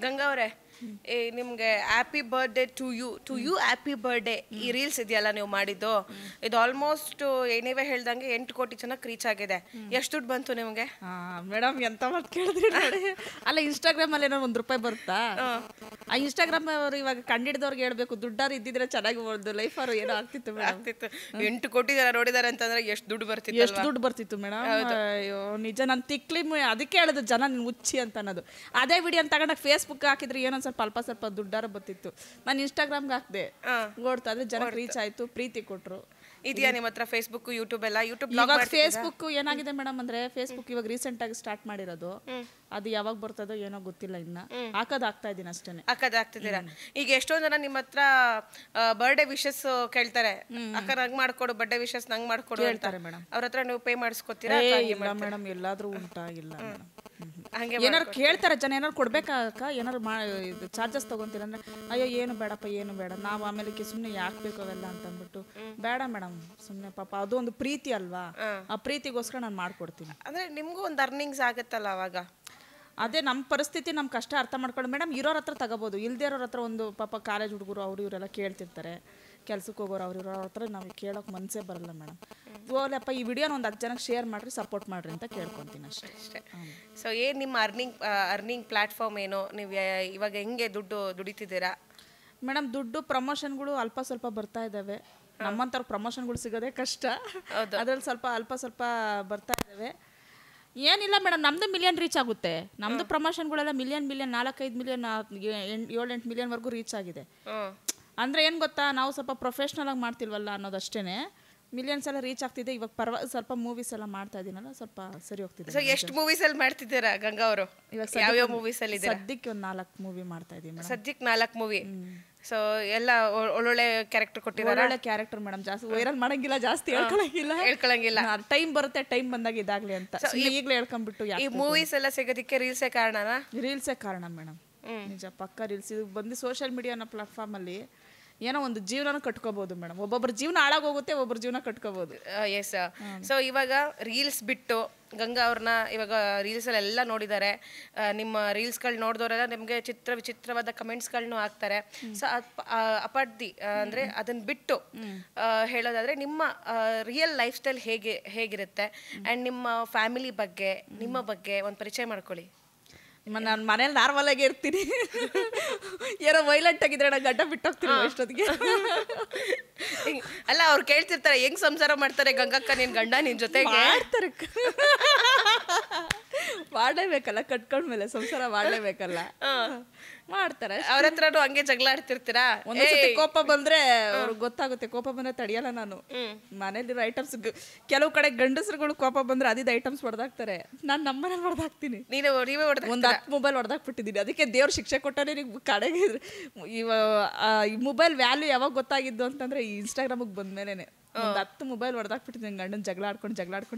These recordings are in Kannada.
ಗಂಗಾ ಅವರೇ, ನಿಮ್ಗೆ happy birthday to you happy birthday ಈ ರೀಲ್ಸ್ ಇದೆಯಲ್ಲ ನೀವು ಮಾಡಿದ್ದು, ಇದು ಆಲ್ಮೋಸ್ಟ್ ನೀವೇ ಹೇಳ್ದಂಗೆ 8 ಕೋಟಿ ಜನಕ್ಕೆ ರೀಚ್ ಆಗಿದೆ. ಎಷ್ಟು ದುಡ್ಡು ಬಂತು ನಿಮ್ಗೆ? ಮೇಡಮ್ ಎಂತ ಮಾತು ಕೇಳಿದ್ರಿ ನೋಡಿ. ಅಲ್ಲ ಇನ್ಸ್ಟಾಗ್ರಾಮ್ ಅಲ್ಲಿ ಏನೋ ₹1 ಬರುತ್ತಾ? ಆ ಇನ್ಸ್ಟಾಗ್ರಾಮ್ ಅವ್ರು ಇವಾಗ ಕಂಡಿಡ್ದವ್ರಿಗೆ ಹೇಳ್ಬೇಕು, ದುಡ್ಡಾರು ಇದ್ದಿದ್ರೆ ಚೆನ್ನಾಗಿ ಲೈಫ್ ಅವ್ರು ಏನೋ ಆಗ್ತಿತ್ತು. 8 ಕೋಟಿ ಜನ ನೋಡಿದಾರೆ ಅಂತಂದ್ರೆ ಎಷ್ಟು ದುಡ್ಡು ಬರ್ತಿತ್ತು? ಎಷ್ಟು ದುಡ್ಡು ಬರ್ತಿತ್ತು ಮೇಡಮ್. ಅಯ್ಯೋ ನಿಜ, ನಾನು ತಿಕ್ಲಿ ಅದಕ್ಕೆ ಹೇಳೋದು ಜನ ನಿನ್ ಹುಚ್ಚಿ ಅಂತ ಅನ್ನೋದು. ಅದೇ ವಿಡಿಯೋ ತಗೊಂಡಾಗ ಫೇಸ್ಬುಕ್ ಹಾಕಿದ್ರೆ ಏನೋ ಸ್ವಲ್ಪ ದುಡ್ಡಾರ ಬರ್ತಿತ್ತು. ನಾನು ಇನ್ಸ್ಟಾಗ್ರಾಮ್ಗೆ ಹಾಕ್ದೆ, ಓಡ್ತಾ ಅದ್ರೆ ಜನಕ್ಕೆ ರೀಚ್ ಆಯ್ತು, ಪ್ರೀತಿ ಕೊಟ್ರು. ಇದೆಯಾ ನಿಮ್ಮ ಹತ್ರ ಫೇಸ್ಬುಕ್ ಯೂಟ್ಯೂಬ್ ಎಲ್ಲ? ಇವಾಗ ಫೇಸ್ಬುಕ್ ಏನಾಗಿದೆ ಮೇಡಮ್ ಅಂದ್ರೆ, ಫೇಸ್ಬುಕ್ ಇವಾಗ ರೀಸೆಂಟ್ ಆಗಿ ಸ್ಟಾರ್ಟ್ ಮಾಡಿರೋದು. ಅದು ಯಾವಾಗ ಬರ್ತದೋ ಏನೋ ಗೊತ್ತಿಲ್ಲ, ಇನ್ನ ಹಾಕೋದಾಗ್ತಾ ಇದೀನಿ ಅಷ್ಟೇನೆ. ಹಾಕೋದಾಗ್ತಿದ್ದೀರಾ? ಈಗ ಎಷ್ಟೊಂದ್ ಜನ ನಿಮ್ಮ ಹತ್ರ ಬರ್ಡೇ ವಿಶಸ್ ಕೇಳ್ತಾರೆ, ಅಕ್ಕ ನಂಗ್ ಮಾಡ್ಕೊಡು, ಬರ್ಡೇ ವಿಶಸ್ ನಂಗ್ ಮಾಡ್ಕೊಡು ಹೇಳ್ತಾರೆ ಮೇಡಮ್. ಅವ್ರ ಹತ್ರ ನೀವು ಪೇ ಮಾಡಿಸ್ಕೊತೀರಾ? ಮೇಡಮ್ ಎಲ್ಲಾದ್ರೂ ಉಂಟಾ? ಇಲ್ಲ ಏನಾರು ಕೇಳ್ತಾರೆ ಜನ, ಏನಾರು ಕೊಡ್ಬೇಕಾಕ, ಏನಾರು ಚಾರ್ಜಸ್ ತಗೊಂತೀರ ಅಂದ್ರೆ ಅಯ್ಯೋ ಏನು ಬೇಡಪ್ಪ, ಏನು ಬೇಡ, ನಾವು ಆಮೇಲೆ ಸುಮ್ನೆ ಯಾಕೆ ಬೇಕು ಅವೆಲ್ಲ ಅಂತ ಅಂದ್ಬಿಟ್ಟು ಬೇಡ ಮೇಡಮ್, ಸುಮ್ನೆ ಪಾಪ ಅದು ಒಂದು ಪ್ರೀತಿ ಅಲ್ವಾ, ಆ ಪ್ರೀತಿಗೋಸ್ಕರ ನಾನು ಮಾಡ್ಕೊಡ್ತೀನಿ. ಅಂದ್ರೆ ನಿಮ್ಗೂ ಒಂದು ಅರ್ನಿಂಗ್ಸ್ ಆಗತ್ತಲ್ಲ ಅವಾಗ. ಅದೇ ನಮ್ಮ ಪರಿಸ್ಥಿತಿ, ನಮ್ಮ ಕಷ್ಟ ಅರ್ಥ ಮಾಡ್ಕೊಂಡು ಮೇಡಮ್, ಇರೋರ ಹತ್ರ ತಗೋಬೋದು, ಇಲ್ದೇ ಇರೋರ ಹತ್ರ ಒಂದು ಪಾಪ ಕಾಲೇಜ್ ಹುಡುಗರು ಅವ್ರು ಇವರೆಲ್ಲ ಕೇಳ್ತಿರ್ತಾರೆ, ಕೆಲ್ಸಕ್ಕೆ ಹೋಗೋರು ಅವ್ರು ಇರೋ ಹತ್ರ ನಾವು ಕೇಳೋಕೆ ಮನಸ್ಸೇ ಬರಲ್ಲ ಮೇಡಮ್. ಓಲಪ್ಪ ಈ ವಿಡಿಯೋನ ಒಂದು 10 ಜನಕ್ಕೆ ಶೇರ್ ಮಾಡಿರಿ, ಸಪೋರ್ಟ್ ಮಾಡಿರಿ ಅಂತ ಕೇಳ್ಕೊತೀನಿ ಅಷ್ಟೇ. ಸೊ ಏನು ನಿಮ್ಮ ಅರ್ನಿಂಗ್ ಪ್ಲಾಟ್ಫಾರ್ಮ್ ಏನು? ನೀವು ಇವಾಗ ಹೆಂಗೆ ದುಡ್ಡು ದುಡಿತಿದ್ದೀರಾ ಮೇಡಮ್? ದುಡ್ಡು ಪ್ರಮೋಷನ್ಗಳು ಅಲ್ಪ ಸ್ವಲ್ಪ ಬರ್ತಾ ಇದ್ದಾವೆ. ನಮ್ಮಂಥವ್ರು ಪ್ರಮೋಷನ್ಗಳು ಸಿಗೋದೇ ಕಷ್ಟ, ಅದ್ರಲ್ಲಿ ಸ್ವಲ್ಪ ಬರ್ತಾ ಇದ್ದಾವೆ. ಏನಿಲ್ಲ ಮೇಡಮ್, ನಮ್ಮದು ಮಿಲಿಯನ್ ರೀಚ್ ಆಗುತ್ತೆ. ನಮ್ಮದು ಪ್ರಮೋಷನ್ಗಳೆಲ್ಲ ಮಿಲಿಯನ್ 4-5 ಮಿಲಿಯನ್ 7-8 ಮಿಲಿಯನ್ವರೆಗೂ ರೀಚ್ ಆಗಿದೆ. ಅಂದರೆ ಏನು ಗೊತ್ತಾ, ನಾವು ಸ್ವಲ್ಪ ಪ್ರೊಫೆಷ್ನಲ್ ಆಗಿ ಮಾಡ್ತಿಲ್ವಲ್ಲ ಅನ್ನೋದಷ್ಟೇ. ಮಿಲಿಯನ್ಸ್ ಎಲ್ಲ ರೀಚ್ ಆಗ್ತಿದೆ. ಇವಾಗ ಸ್ವಲ್ಪ ಮೂವೀಸ್ ಎಲ್ಲ ಮಾಡ್ತಾ ಇದೀನಲ್ಲ, ಸ್ವಲ್ಪ ಸರಿ ಹೋಗ್ತಿದೆ. ಸೊ ಎಷ್ಟು ಮೂವೀಸ್ ಅಲ್ಲಿ ಮಾಡ್ತಿದ್ದೀರಾ ಗಂಗಾ ಅವರು? ಇವಾಗ ಯಾವ ಮೂವೀಸ್ ಅಲ್ಲಿ ಇದ್ದೀರಾ? ಸದ್ಯಕ್ಕೆ ಒಂದು 4 ಮೂವಿ ಮಾಡ್ತಾ ಇದೀನಿ. ಸದ್ಯಕ್ಕೆ 4 ಮೂವಿ. ಸೊ ಎಲ್ಲ ಒಳ್ಳೊಳ್ಳೆ ಕ್ಯಾರೆಕ್ಟರ್ ಕೊಟ್ಟಿದ್ದಾರೆ. ಒಳ್ಳೆ ಕ್ಯಾರೆಕ್ಟರ್ ಮೇಡಮ್. ಜಾಸ್ತಿ ವೈರಲ್ ಮಾಡಂಗಿಲ್ಲ, ಜಾಸ್ತಿ ಹೇಳ್ಕೊಳಂಗಿಲ್ಲ. ಟೈಮ್ ಬರುತ್ತೆ, ಟೈಮ್ ಬಂದಾಗ ಇದಾಗ್ಲಿ ಅಂತ ಈಗಲೇ ಹೇಳ್ಕೊಂಡ್ಬಿಟ್ಟು. ಈ ಮೂವೀಸ್ ಎಲ್ಲ ಸಿಗೋದಕ್ಕೆ ರೀಲ್ಸೇ ಕಾರಣನಾ? ರೀಲ್ಸೇ ಕಾರಣ ಮೇಡಮ್, ನಿಜ ಪಕ್ಕ ರೀಲ್ಸ್. ಇದು ಬಂದು ಸೋಷಿಯಲ್ ಮೀಡಿಯಾ ಅನ್ನೋ ಪ್ಲಾಟ್ಫಾರ್ಮ್ ಅಲ್ಲಿ ಏನೋ ಒಂದು ಜೀವನ ಕಟ್ಕೋಬಹುದು ಮೇಡಮ್. ಒಬ್ಬೊಬ್ಬರ ಜೀವನ ಹಾಳಾಗೋಗುತ್ತೆ, ಒಬ್ಬರ ಜೀವನ ಕಟ್ಕೋಬಹುದು. ಎಸ್. ಸೊ ಇವಾಗ ರೀಲ್ಸ್ ಬಿಟ್ಟು ಗಂಗಾ ಅವ್ರನ್ನ ಇವಾಗ ರೀಲ್ಸಲ್ಲೆಲ್ಲ ನೋಡಿದ್ದಾರೆ. ನಿಮ್ಮ ರೀಲ್ಸ್ಗಳು ನೋಡಿದವರೆಲ್ಲ ನಿಮಗೆ ವಿಚಿತ್ರವಾದ ಕಮೆಂಟ್ಸ್ಗಳನ್ನೂ ಹಾಕ್ತಾರೆ. ಸೊ ಅಪಾರ್ದಿ ಅಂದರೆ ಅದನ್ನು ಬಿಟ್ಟು ಹೇಳೋದಾದರೆ ನಿಮ್ಮ ರಿಯಲ್ ಲೈಫ್ ಸ್ಟೈಲ್ ಹೇಗಿರುತ್ತೆ ಆ್ಯಂಡ್ ನಿಮ್ಮ ಫ್ಯಾಮಿಲಿ ಬಗ್ಗೆ, ನಿಮ್ಮ ಬಗ್ಗೆ ಒಂದು ಪರಿಚಯ ಮಾಡ್ಕೊಳ್ಳಿ. ನಾನು ಮನೇಲಿ ನಾರ್ಮಲ್ ಆಗಿ ಇರ್ತೀನಿ. ಏನೋ ವೈಲೆಂಟ್ ಆಗಿದ್ರೆ ನಾನು ಗಡ್ಡ ಬಿಟ್ಟೋಗ್ತೀನಿ ಅಷ್ಟೊತ್ತಿಗೆ. ಅಲ್ಲ ಅವ್ರು ಕೇಳ್ತಿರ್ತಾರೆ, ಹೆಂಗ್ ಸಂಸಾರ ಮಾಡ್ತಾರೆ ಗಂಗಕ್ಕ ನಿನ್ ಗಂಡ ನಿನ್ ಜೊತೆಗೆ? ಮಾಡ್ತಾರೆ, ಮಾಡಲೇಬೇಕಲ್ಲ, ಕಟ್ಕೊಂಡ್ಮೇಲೆ ಸಂಸಾರ ಮಾಡಲೇಬೇಕಲ್ಲ, ಮಾಡ್ತಾರೆ. ಅವ್ರ ಹತ್ರನು ಹಂಗೆ ಜಗಳ ಆಡ್ತಿರ್ತೀರಾ? ಒಂದ್ಸತಿ ಕೋಪ ಬಂದ್ರೆ ಅವ್ರಿಗೆ ಗೊತ್ತಾಗುತ್ತೆ, ಕೋಪ ಬಂದ್ರೆ ತಡಿಯಲ್ಲ ನಾನು. ಮನೇಲಿರೋ ಐಟಮ್ಸ್, ಕೆಲವು ಕಡೆ ಗಂಡಸರುಗಳು ಕೋಪ ಬಂದ್ರೆ ಅದಿದ್ದು ಐಟಮ್ಸ್ ಹೊಡೆದಾಕ್ತಾರೆ, ನಾನು ನಮ್ಮನೇಲಿ ಹೊಡೆದಾಕ್ತೀನಿ. ನೀವೇ ಒಂದು 10 ಮೊಬೈಲ್ ಹೊಡೆದಾಕ್ಬಿಟ್ಟಿದ್ದೀನಿ. ಅದಕ್ಕೆ ದೇವ್ರು ಶಿಕ್ಷೆ ಕೊಟ್ಟಾನೆ ನೀವು ಕಡೆಗೆ. ಈ ಮೊಬೈಲ್ ವ್ಯಾಲ್ಯೂ ಯಾವಾಗ ಗೊತ್ತಾಗಿದ್ದು ಅಂತಂದ್ರೆ ಈ ಇನ್ಸ್ಟಾಗ್ರಾಮಿಗೆ ಬಂದ್ಮೇಲೆ ಒಂದು 10 ಮೊಬೈಲ್ ಹೊಡೆದಾಕ್ಬಿಟ್ಟಿದ್ದೀನಿ. ಗಂಡನ ಜಗಳ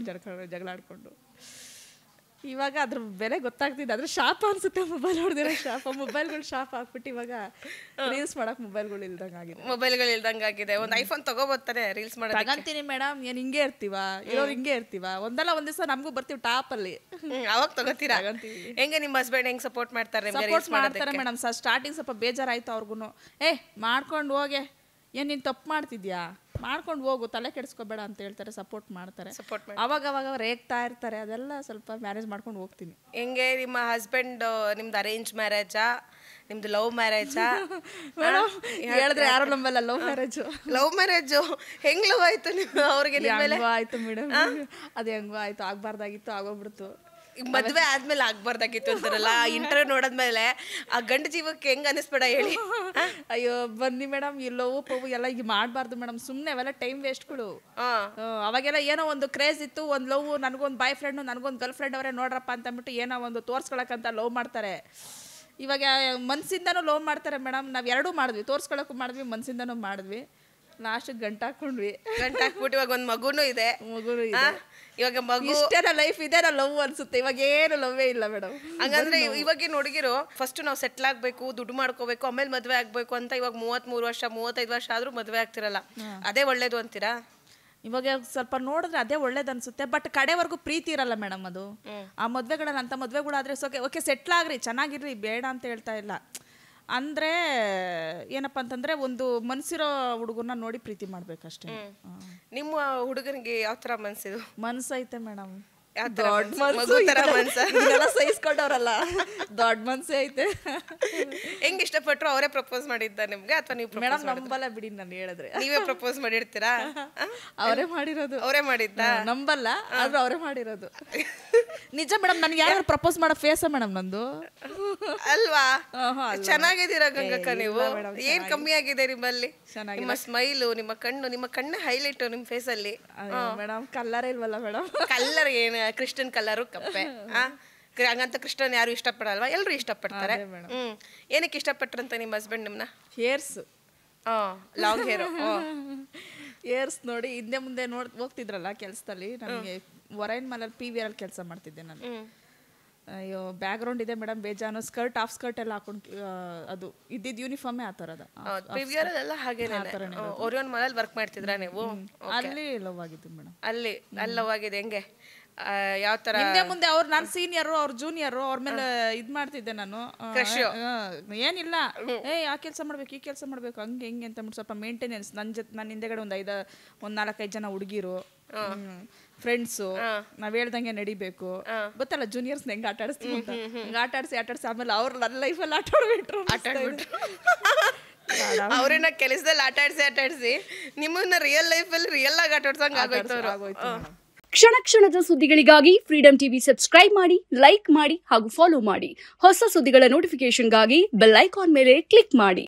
ಆಡ್ಕೊಂಡು ಇವಾಗ ಅದ್ರ ಬೆಲೆ ಗೊತ್ತಾಗ್ತಿದೆ. ಅದ್ರ ಶಾಪ ಅನ್ಸುತ್ತೆ, ಮೊಬೈಲ್ ಹೊಡೆದಿರೋ ಶಾಪ. ಮೊಬೈಲ್ಗಳು ಶಾಪ ಹಾಕ್ಬಿಟ್ಟು ಇವಾಗ ರೀಲ್ಸ್ ಮಾಡಕ್ ಮೊಬೈಲ್ಗಳು ಇಲ್ದಂಗಾಗಿದೆ. ಒಂದು ಐಫೋನ್ ತಗೋಬೋತಾರೆ ರೀಲ್ಸ್ ಮಾಡಕ್. ತಗಂತೀನಿ ಮೇಡಮ್, ಏನ್ ಹಿಂಗೆ ಇರ್ತೀವ, ಇರೋರು ಹಿಂಗೆ ಇರ್ತೀವ. ಒಂದಲ್ಲ ಒಂದ್ ದಿವಸ ನಮಗೂ ಬರ್ತೀವಿ ಟಾಪ್ ಅಲ್ಲಿ. ಅವಾಗ ತಗೋತೀರಾ? ಹೆಂಗೆ ನಿಮ್ಮ ಹಸ್ಬೆಂಡ್ ಹೆಂಗ್ ಸಪೋರ್ಟ್ ಮಾಡ್ತಾರೆ? ಸಪೋರ್ಟ್ ಮಾಡ್ತಾರೆ ಮೇಡಮ್. ಸ್ಟಾರ್ಟಿಂಗ್ ಸ್ವಲ್ಪ ಬೇಜಾರಾಯ್ತು ಅವ್ರಿಗೂ. ಮಾಡ್ಕೊಂಡು ಹೋಗೆ, ಏನ್ ನೀನ್ ತಪ್ಪು ಮಾಡ್ತಿದ್ಯಾ, ಮಾಡ್ಕೊಂಡು ಹೋಗು, ತಲೆ ಕೆಡಿಸ್ಕೋಬೇಡ ಅಂತ ಹೇಳ್ತಾರೆ, ಸಪೋರ್ಟ್ ಮಾಡ್ತಾರೆ. ಅವಾಗ ರೇಗ್ತಾ ಇರ್ತಾರೆ, ಅದೆಲ್ಲ ಸ್ವಲ್ಪ ಮ್ಯಾನೇಜ್ ಮಾಡ್ಕೊಂಡು ಹೋಗ್ತೀನಿ. ಹೆಂಗೆ ನಿಮ್ಮ ಹಸ್ಬೆಂಡ್, ನಿಮ್ದು ಅರೇಂಜ್ ಮ್ಯಾರೇಜಾ ನಿಮ್ದು ಲವ್ ಮ್ಯಾರೇಜಾ? ಹೇಳಿದ್ರೆ ಯಾರು ನಂಬಲ್ಲ. ಲವ್ ಮ್ಯಾರೇಜು ಹೆಂಗ್ ಲವ್ ಆಯ್ತು ಅವ್ರಿಗೆ? ಆಯ್ತು ಮೇಡಮ್, ಅದು ಹೆಂಗೋ ಆಯ್ತು, ಆಗ್ಬಾರ್ದಾಗಿತ್ತು, ಆಗೋಗ್ಬಿಡ್ತು. ಮದ್ವೆ ಆದ್ಮೇಲೆ ಆಗ್ಬಾರ್ದಾಗಿತ್ತು ಅಂತಾರಲ್ಲ, ಇಂಟರ್ವ್ಯೂ ನೋಡಿದ್ಮೇಲೆ ಆ ಗಂಡ ಜೀವಕ್ಕೆ ಹೆಂಗ್ ಅನಿಸ್ಬೇಡ ಹೇಳಿ? ಅಯ್ಯೋ ಬನ್ನಿ ಮೇಡಮ್, ಈ ಲವ್ ಪವು ಎಲ್ಲ ಈಗ ಮಾಡಬಾರ್ದು ಮೇಡಮ್, ಸುಮ್ಮನೆ ಅವೆಲ್ಲ ಟೈಮ್ ವೇಸ್ಟ್ಗಳು. ಅವಾಗೆಲ್ಲ ಏನೋ ಒಂದು ಕ್ರೇಜ್ ಇತ್ತು, ಒಂದು ಲವ್, ನನಗೊಂದು ಬಾಯ್ ಫ್ರೆಂಡು, ನನಗೊಂದು ಗರ್ಲ್ ಫ್ರೆಂಡ್ ಅವರೇ ನೋಡ್ರಪ್ಪ ಅಂತಂದ್ಬಿಟ್ಟು ಏನೋ ಒಂದು ತೋರ್ಸ್ಕೊಳಕ್ಕಂತ ಲವ್ ಮಾಡ್ತಾರೆ. ಇವಾಗ ಮನ್ಸಿಂದನೂ ಲವ್ ಮಾಡ್ತಾರೆ ಮೇಡಮ್. ನಾವು ಎರಡೂ ಮಾಡಿದ್ವಿ, ತೋರ್ಸ್ಕೊಳಕ್ಕೂ ಮಾಡಿದ್ವಿ, ಮನ್ಸಿಂದನೂ ಮಾಡಿದ್ವಿ. ಲಾಸ್ಟ್ ಗಂಟ ಹಾಕ್ಬಿಟ್ಟು ಇವಾಗ ಒಂದು ಮಗುನೂ ಇದೆ. ಇವಾಗ ಮಗು ಇಷ್ಟೇನ ಲೈಫ್ ಇದೆ, ಲವ್ ಅನ್ಸುತ್ತೆ. ಇವಾಗ ಏನು ಲವ್ವೇ ಇಲ್ಲ ಮೇಡಮ್. ಹಂಗಂದ್ರೆ ಇವಾಗ ಹುಡುಗಿರು ಫಸ್ಟ್ ನಾವು ಸೆಟ್ಲ್ ಆಗ್ಬೇಕು, ದುಡ್ಡು ಮಾಡ್ಕೋಬೇಕು, ಆಮೇಲೆ ಮದ್ವೆ ಆಗ್ಬೇಕು ಅಂತ ಇವಾಗ 33 ವರ್ಷ 35 ವರ್ಷ ಆದ್ರೂ ಮದ್ವೆ ಆಗ್ತಿರಲ್ಲ. ಅದೇ ಒಳ್ಳೇದು ಅಂತೀರಾ? ಇವಾಗ ಸ್ವಲ್ಪ ನೋಡಿದ್ರೆ ಅದೇ ಒಳ್ಳೇದು ಅನ್ಸುತ್ತೆ. ಬಟ್ ಕಡೆವರೆಗೂ ಪ್ರೀತಿ ಇರಲ್ಲ ಮೇಡಮ್. ಅದು ಆ ಮದುವೆಗಳಲ್ಲಿ ಅಂಥ ಮದುವೆಗಳಾದರೆ ಓಕೆ ಸೆಟ್ಲ್ ಆಗ್ರಿ, ಚೆನ್ನಾಗಿರ್ರಿ, ಬೇಡ ಅಂತ ಹೇಳ್ತಾ ಇಲ್ಲ. ಅಂದರೆ ಏನಪ್ಪ ಅಂತಂದರೆ ಒಂದು ಮನಸ್ಸಿರೋ ಹುಡುಗನ ನೋಡಿ ಪ್ರೀತಿ ಮಾಡ್ಬೇಕಷ್ಟೇ. ನಿಮ್ಮ ಹುಡುಗನಿಗೆ ಯಾವ ಥರ ಮನಸ್ಸಿದು? ಮನಸ್ಸೈತೆ ಮೇಡಮ್, ದೊಡ್ಡ ಸಹಿಸ್ಕೊಂಡವ್ರಲ್ಲ, ದೊಡ್ಡ ಮನ್ಸೇ ಐತೆ. ಹೆಂಗ್ ಇಷ್ಟಪಟ್ರು ಅವರೇ ಪ್ರಪೋಸ್ ಮಾಡಿದ್ದ ನಿಮ್ಗೆ ಅಥವಾ ನೀವು? ಮೇಡಮ್ ನಂಬಲ್ಲ ಬಿಡಿ, ನಾನು ಹೇಳಿದ್ರೆ. ನೀವೇ ಪ್ರಪೋಸ್ ಮಾಡಿರ್ತೀರಾ? ಅವರೇ ಮಾಡಿರೋದು. ಅವರೇ ಮಾಡಿದ್ದ? ನಂಬಲ್ಲ, ಆದ್ರೂ ಅವರೇ ಮಾಡಿರೋದು. ನಿಜ ಮೇಡಮ್, ನನ್ಗೆ ಯಾರು ಪ್ರಪೋಸ್ ಮಾಡೋ ಫೇಸ ಮೇಡಮ್ ನಂದು ಅಲ್ವಾ? ಚೆನ್ನಾಗಿದ್ದೀರಾ ಗಂಗಕ್ಕ ನೀವು. ಏನ್ ಕಮ್ಮಿ ಆಗಿದೆ ನಿಮ್ಮಲ್ಲಿ? ನಿಮ್ಮ ಸ್ಮೈಲು, ನಿಮ್ಮ ಕಣ್ಣು ಹೈಲೈಟ್ ನಿಮ್ ಫೇಸ್ ಅಲ್ಲಿ. ಮೇಡಮ್ ಕಲ್ಲರೇ ಇಲ್ವಲ್ಲ ಮೇಡಮ್? ಕಲ್ಲರ್ ಏನು, ಕ್ರಿಶ್ಚಿಯನ್ ಕಲರು ಕಪ್ಪೆ. ಹಂಗಂತ ಕ್ರಿಶ್ಚಿಯನ್ ಯಾರು ಇಷ್ಟಪಡಲ್ವಾ? ಎಲ್ಲರೂ ಇಷ್ಟಪಡ್ತಾರೆ. ಏನಕ್ಕೆ ಇಷ್ಟಪಟ್ರಂತ ನಿಮ್ಮ ಹಸ್ಬೆಂಡ್ ನಿಮ್ನ? Hairs, long hair. ಏರ್ಸ್ ನೋಡಿ ಹಿಂದೆ ಮುಂದೆ ಹೋಗ್ತಿದ್ರಲ್ಲ ಕೆಲಸದಲ್ಲಿ. ನನಗೆ ವರೈನ್ ಮಲಲ್ಲಿ PVR ಅಲ್ಲಿ ಕೆಲಸ ಮಾಡ್ತಿದ್ದೆ ನಾನು. ಅಯ್ಯೋ ಬ್ಯಾಕ್ ಗ್ರೌಂಡ್ ಇದೆ ಮೇಡಮ್ ಬೇಜಾನು. ಸ್ಕರ್ಟ್ ಆಫ್ ಸ್ಕರ್ಟ್ ಎಲ್ಲ ಹಾಕೊಂಡು ಅದು ಇದ್ದಿದ್ದು ಯೂನಿಫಾರ್ಮೇ ಆ ಥರದ. PVR ಎಲ್ಲ ಹಾಗೇನೆ. ಓರಿಯೋನ್ ಮಾಲಲ್ಲಿ ವರ್ಕ್ ಮಾಡ್ತಿದ್ರಾ ನೀವು? ಅಲ್ಲಿ ಲವ್ ಆಗಿದ್ದು ಮೇಡಮ್. ಅಲ್ಲಿ ಲವ್ ಆಗಿದೆ. ಹೆಂಗೆ, ಯಾವ ತರ? ಹಿಂದೆ ಮುಂದೆ ಅವ್ರು ನಾನು ಸೀನಿಯರು, ಅವ್ರ ಜೂನಿಯರು, ಅವ್ರ ಮೇಲೆ ಇದ್ ಮಾಡ್ತಿದ್ದೆ ನಾನು. ಏನಿಲ್ಲ, ಆ ಕೆಲಸ ಮಾಡ್ಬೇಕು, ಈ ಕೆಲಸ ಮಾಡ್ಬೇಕು, ಹಂಗೆ ಹಿಂಗೆ ಅಂತ ಸ್ವಲ್ಪ ಮೇಂಟೆನೆನ್ಸ್. ನನ್ನ ಹಿಂದೆಗಡೆ ಒಂದು 4-5 ಜನ ಹುಡುಗಿರು, ಫ್ರೆಂಡ್ಸು, ನಾವ್ ಹೇಳ್ದಂಗೆ ನಡಿಬೇಕು. ಗೊತ್ತಲ್ಲ ಜೂನಿಯರ್ಸ್ ಹೆಂಗ್ ಆಟ ಆಡಿಸ್ತೀವಿ ಅಂತ. ಹಂಗ ಆಟ ಆಡಿಸಿ ಆಮೇಲೆ ಅವ್ರು ನನ್ನ ಲೈಫಲ್ಲಿ ಆಟ ಆಡ್ಬಿಟ್ರು. ಅವ್ರನ್ನ ಕೆಲಸದಲ್ಲಿ ಆಟ ಆಡಿಸಿ ನಿಮ್ಮನ್ನ ರಿಯಲ್ ಲೈಫಲ್ಲಿ ರಿಯಲ್ ಆಗಿ ಆಟ ಆಡ್ಸಂಗ್ ಆಗೋಯ್ತು. ಕ್ಷಣ ಕ್ಷಣದ ಸುದ್ದಿಗಳಿಗಾಗಿ ಫ್ರೀಡಂ ಟಿವಿ ಸಬ್ಸ್ಕ್ರೈಬ್ ಮಾಡಿ, ಲೈಕ್ ಮಾಡಿ ಹಾಗೂ ಫಾಲೋ ಮಾಡಿ. ಹೊಸ ಸುದ್ದಿಗಳ ನೋಟಿಫಿಕೇಶನ್ಗಾಗಿ ಬೆಲ್ ಐಕಾನ್ ಮೇಲೆ ಕ್ಲಿಕ್ ಮಾಡಿ.